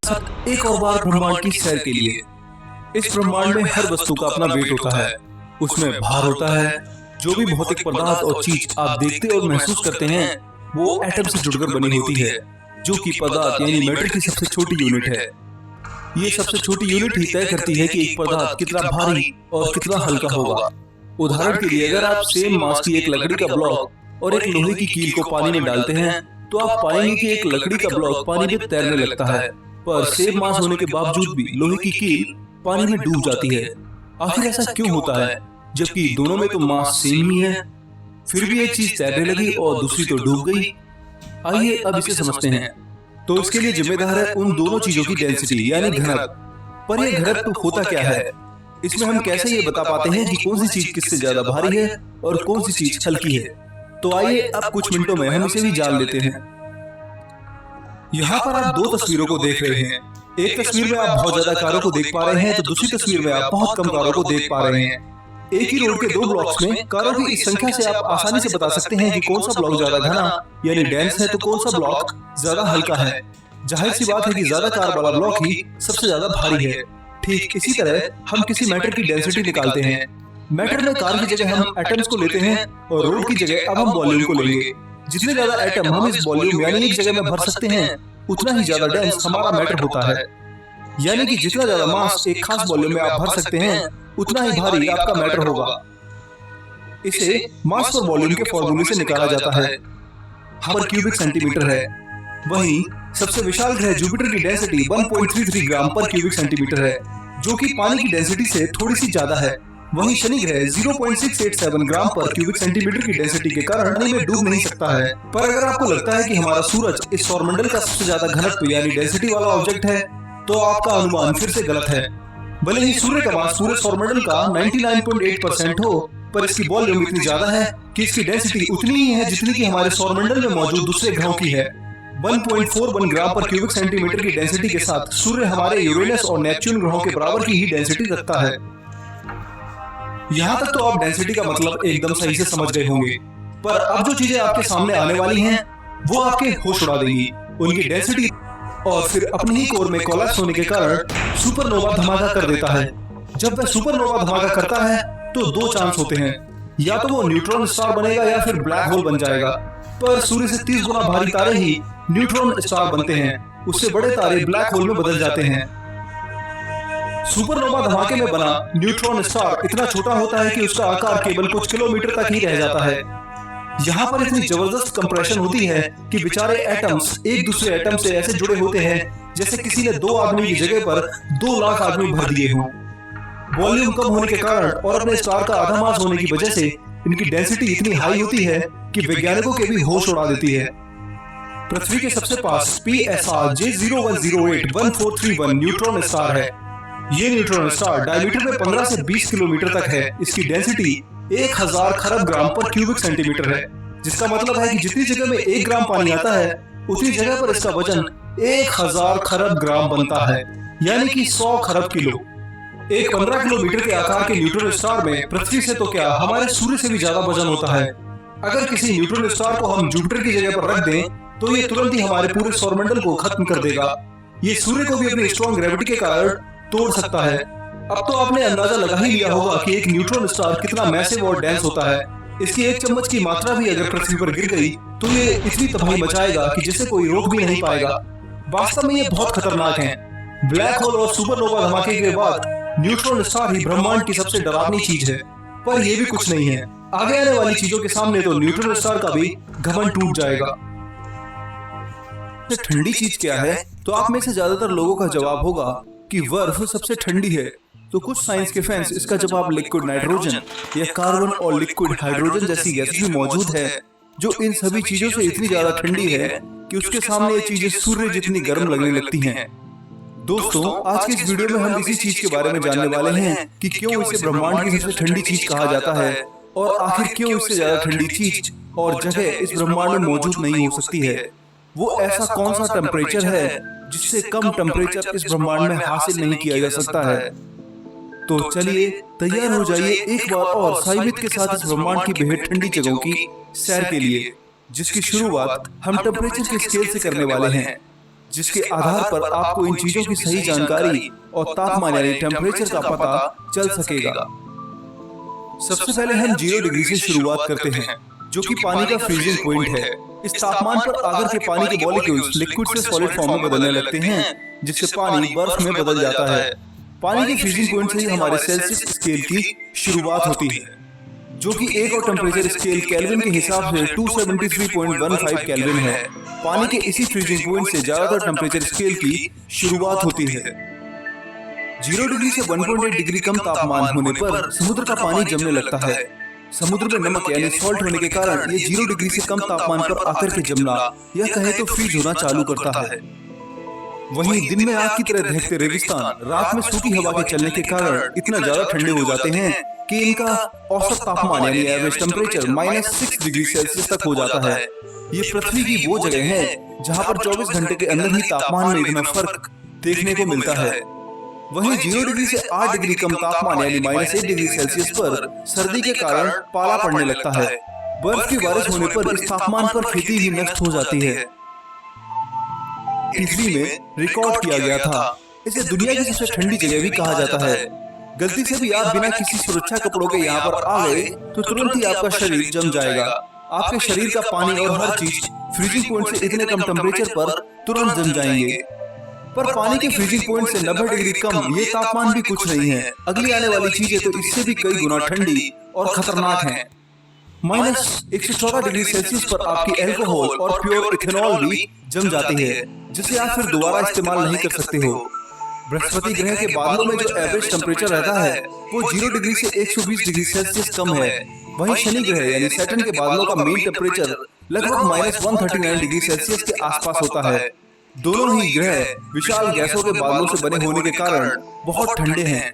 साथ एक और बार ब्रह्मांड की सैर के लिए। इस ब्रह्मांड में हर वस्तु का अपना वेट होता है, उसमें भार होता है। जो भी भौतिक पदार्थ और चीज आप देखते और महसूस करते हैं वो एटम से जुड़कर बनी होती है, जो कि पदार्थ यानी मैटर की सबसे छोटी यूनिट है। ये सबसे छोटी यूनिट ही तय करती है कि एक पदार्थ कितना भारी और कितना हल्का होगा। उदाहरण के लिए अगर आप सेम मास की एक लकड़ी का ब्लॉक और एक लोहे की कील को पानी में डालते हैं तो आप पाएंगे कि एक लकड़ी का ब्लॉक पानी में तैरने लगता है, पर सेम मास होने के बावजूद भी लोहे की कील पानी में डूब जाती है। आखिर ऐसा क्यों होता है, जबकि दोनों में तो मास सेम ही है? फिर भी एक चीज तैरने लगी और दूसरी तो डूब गई। आइए अब इसे समझते हैं। तो इसके लिए जिम्मेदार है उन दोनों चीजों की डेंसिटी यानी घनत्व। पर यह घनत्व होता क्या है? इसमें हम कैसे ये बता पाते हैं कि कौन सी चीज किससे ज्यादा भारी है और कौन सी चीज हल्की है? तो आइए अब कुछ मिनटों में हम इसे भी जान लेते हैं। यहाँ पर आप दो तस्वीरों को देख रहे हैं। एक तस्वीर में आप बहुत ज्यादा कारों को देख पा रहे हैं तो दूसरी तस्वीर में आप बहुत कम कारों को देख पा रहे हैं। एक ही रोड के दो ब्लॉक्स में कारों की इस संख्या से आप आसानी से बता सकते हैं कि कौन सा ब्लॉक ज्यादा घना यानी डेंस है तो कौन सा ब्लॉक ज्यादा हल्का है। जाहिर सी बात है कि ज्यादा कार वाला ब्लॉक ही सबसे ज्यादा भारी है। ठीक इसी तरह हम किसी मैटर की डेंसिटी निकालते हैं। मैटर में कार की जगह हम एटम्स को लेते हैं और रोड की जगह अब हम वॉल्यूम को लेंगे। जितने ज्यादा एटम हम इस वॉल्यूम यानी एक जगह में भर सकते हैं उतना ही ज्यादा डेंस हमारा मैटर होता है। यानी कि जितना ज्यादा मास एक खास वॉल्यूम में आप भर सकते हैं उतना ही भारी आपका मैटर होगा। इसे मास पर वॉल्यूम के फॉर्मूले से निकाला जाता है। पर क्यूबिक सेंटीमीटर है। वहीं सबसे विशाल ग्रह जुपिटर की डेंसिटी 1.33 ग्राम पर क्यूबिक सेंटीमीटर है, जो कि पानी की डेंसिटी से थोड़ी सी ज्यादा है। वहीं शनि ग्रह 0.687 ग्राम पर क्यूबिक सेंटीमीटर की डेंसिटी के कारण पानी में डूब नहीं सकता है। पर अगर आपको लगता है कि हमारा सूरज इस सौरमंडल का सबसे ज्यादा घनत्व यानी डेंसिटी वाला ऑब्जेक्ट है तो आपका अनुमान फिर से गलत है। भले ही सूर्य का मास पूरे सौरमंडल का 99.8% हो, पर इसकी वॉल्यूम इतनी ज्यादा है कि इसकी डेंसिटी उतनी ही है जितनी कि हमारे सौरमंडल में मौजूद दूसरे ग्रहों की है। 1.41 ग्राम पर क्यूबिक सेंटीमीटर की डेंसिटी के साथ सूर्य हमारे यूरेनस और नेपच्यून ग्रहों के बराबर की ही डेंसिटी रखता है। यहाँ तक तो आप डेंसिटी का मतलब एकदम सही से समझ गए होंगे, पर अब जो चीजें आपके सामने आने वाली हैं, वो आपके होश उड़ा देंगी। उनकी डेंसिटी और फिर अपने ही कोर में कोलैप्स होने के कारण सुपरनोवा धमाका कर देता है। जब वह सुपरनोवा धमाका करता है तो दो चांस होते हैं, या तो वो न्यूट्रॉन स्टार बनेगा या फिर ब्लैक होल बन जाएगा। पर सूर्य से 30 गुना भारी तारे ही न्यूट्रॉन स्टार बनते हैं, उससे बड़े तारे ब्लैक होल में बदल जाते हैं। सुपरनोवा धमाके में बना न्यूट्रॉन स्टार इतना छोटा होता है कि उसका आकार केवल कुछ किलोमीटर तक ही रह जाता है। यहाँ पर इतनी जबरदस्त कंप्रेशन होती है कि बेचारे एटम्स एक दूसरे एटम से ऐसे जुड़े होते हैं जैसे किसी ने 2 आदमी की जगह पर 2 लाख आदमी भर दिए हों। वॉल्यूम कम होने के कारण और अपने स्टार का आधा मास होने की वजह से इनकी डेंसिटी इतनी हाई होती है कि वैज्ञानिकों के भी होश उड़ा देती है। पृथ्वी के सबसे पास PSR J01081431 न्यूट्रॉन स्टार है। ये न्यूट्रॉन स्टार डायमीटर में 15 से 20 किलोमीटर तक है। इसकी डेंसिटी 1000 खरब ग्राम पर क्यूबिक सेंटीमीटर है, जिसका मतलब है कि जितनी जगह में 1 ग्राम पानी आता है उतनी जगह पर इसका वजन 1000 खरब ग्राम बनता है, यानी कि 100 खरब किलो। एक 15 किलोमीटर के आकार के न्यूट्रॉन स्टार में पृथ्वी से तो क्या हमारे सूर्य से भी ज्यादा वजन होता है। अगर किसी न्यूट्रॉन स्टार को हम जुपिटर की जगह पर रख दें तो ये तुरंत ही हमारे पूरे सौरमंडल को खत्म कर देगा। ये सूर्य को भी अपनी स्ट्रॉन्ग ग्रेविटी के कारण तोड़ सकता है। अब तो आपने अंदाजा लगा ही लिया होगा कि एक न्यूट्रॉन स्टार कितना मैसिव और डेंस होता है। इसकी 1 चम्मच की मात्रा भी अगर पृथ्वी पर गिर गई तो ये इतनी तबाही मचाएगा कि जिसे कोई रोक भी नहीं पाएगा। वास्तव में ये बहुत खतरनाक है। ब्लैक होल और सुपरनोवा धमाके के बाद न्यूट्रॉन स्टार ही ब्रह्मांड की सबसे डरावनी चीज है। पर ये भी कुछ नहीं है, आगे आने वाली चीजों के सामने तो न्यूट्रॉन स्टार का भी घमंड टूट जाएगा। ठंडी चीज क्या है? तो आप में से ज्यादातर लोगों का जवाब होगा कि बर्फ सबसे ठंडी है। तो कुछ साइंस के फैंस इसका जवाब लिक्विड नाइट्रोजन या कार्बन और लिक्विड हाइड्रोजन जैसी गैसें भी मौजूद है, जो इन सभी चीजों से इतनी ज्यादा ठंडी है कि उसके सामने ये चीजें सूर्य जितनी गर्म लगने लगती हैं। दोस्तों, आज के इस वीडियो में हम इसी चीज के बारे में जानने वाले हैं कि क्यों इसे ब्रह्मांड की सबसे ठंडी चीज कहा जाता है और आखिर क्यों इससे ज्यादा ठंडी चीज और जगह इस ब्रह्मांड में मौजूद नहीं हो सकती है। वो ऐसा कौन सा टेम्परेचर है जिससे कम टेम्परेचर इस ब्रह्मांड में हासिल नहीं किया जा सकता है। तो चलिए तैयार हो जाइए एक बार और साइमित के साथ इस ब्रह्मांड की बेहद ठंडी जगहों की सैर के लिए, जिसकी शुरुआत हम टेम्परेचर के स्केल से करने वाले हैं। जिसके आधार पर आपको इन चीजों की सही जानकारी और तापमान यानी टेम्परेचर का पता चल सकेगा। सबसे पहले हम 0 डिग्री से शुरुआत करते हैं, जो कि पानी का फ्रीजिंग पॉइंट है। इस तापमान पर आगर के पानी के मॉलिक्यूल्स लिक्विड से सॉलिड फॉर्म में बदलने लगते हैं, जिससे पानी बर्फ में बदल जाता है। पानी के फ्रीजिंग पॉइंट से ही हमारे सेल्सियस स्केल की शुरुआत होती है, जो कि एक और टेम्परेचर स्केल केल्विन के हिसाब से 273.15 केल्विन है। पानी के इसी फ्रीजिंग पॉइंट से ज्यादातर टेम्परेचर स्केल की शुरुआत होती है। 0 डिग्री से 1.8 डिग्री कम तापमान होने पर समुद्र का पानी जमने लगता है। समुद्र में नमक यानी सॉल्ट होने के कारण ये 0 डिग्री से कम तापमान पर आकर के जमना या कहे तो फ्रीज होना चालू करता है। वहीं दिन में आग की तरह दहकते रेगिस्तान रात में सूखी हवा के चलने के कारण इतना ज्यादा ठंडे हो जाते हैं कि इनका औसत तापमान यानी एवरेज टेम्परेचर -6 डिग्री सेल्सियस तक हो जाता है। ये पृथ्वी की वो जगह है जहाँ पर 24 घंटे के अंदर ही तापमान में इतना फर्क देखने को मिलता है। वहीं 0 डिग्री से 8 डिग्री कम तापमान यानी -1 डिग्री सेल्सियस पर सर्दी के कारण पाला पड़ने लगता है। बर्फ की बारिश होने पर इस तापमान पर खेती भी नष्ट हो जाती है। इटली में रिकॉर्ड किया गया था। इसे दुनिया की सबसे ठंडी जगह भी कहा जाता है। गलती से भी आप बिना किसी सुरक्षा कपड़ों के यहाँ पर आ गए तो तुरंत ही आपका शरीर जम जाएगा। आपके शरीर का पानी और हर चीज फ्रीजिंग पॉइंट से इतने कम टेम्परेचर पर तुरंत जम जाएंगे। पर पानी के फ्रीजिंग पॉइंट से 90 डिग्री कम ये तापमान भी कुछ नहीं है। अगली आने वाली चीजें तो इससे भी कई गुना ठंडी और खतरनाक हैं। -114 डिग्री सेल्सियस पर आपकी अल्कोहल और प्योर इथेनॉल भी जम जाती है, जिसे आप फिर दोबारा इस्तेमाल नहीं कर सकते हो। बृहस्पति ग्रह के बादलों में जो एवरेज टेम्परेचर रहता है वो 0 डिग्री से 120 डिग्री सेल्सियस कम है। वहीं शनि ग्रह यानी सैटर्न के बादलों का मेन टेम्परेचर लगभग -139 डिग्री सेल्सियस के आसपास होता है। दोनों ही ग्रह विशाल गैसों के बादलों से बने होने के कारण बहुत ठंडे हैं।